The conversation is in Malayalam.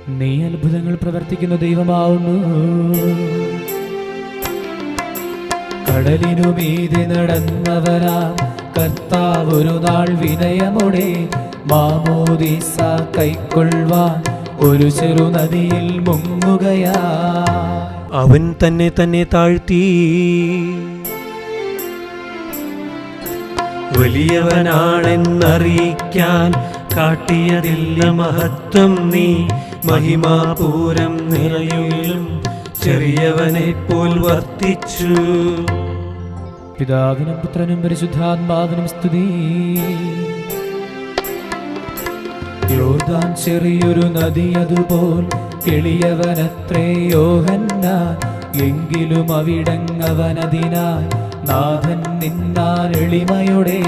നീ അത്ഭുതങ്ങൾ പ്രവർത്തിക്കുന്ന ദൈവമാവുന്നു. കടലിനു മീതെ നടന്നവനാ കർത്താവ് ഒരു നാൾ വിനയമോടെ മാമോദീസ കൈക്കൊള്ളുവാൻ ഒരു ചെറു നദിയിൽ മുങ്ങുകയാ. അവൻ തന്നെ തന്നെ താഴ്ത്തി വലിയവനാണെന്നറിയിക്കാൻ കാട്ടിയതില്ല മഹത്വം. നീ മഹിമാപൂരം നിറയുകയും ചെറിയവനെ പോൽ വർത്തിച്ചു. പിതാവിനും പുത്രനും പരിശുദ്ധാത്മാവിനും സ്തുതി. യോർദാൻ ചെറിയൊരു നദി അതുപോൽ എളിയവനത്രേ യോഹന്നാൻ. എങ്കിലും അവിടങ്ങവനതിനാൽ നാഥൻ നിന്നാൽ എളിമയോടെ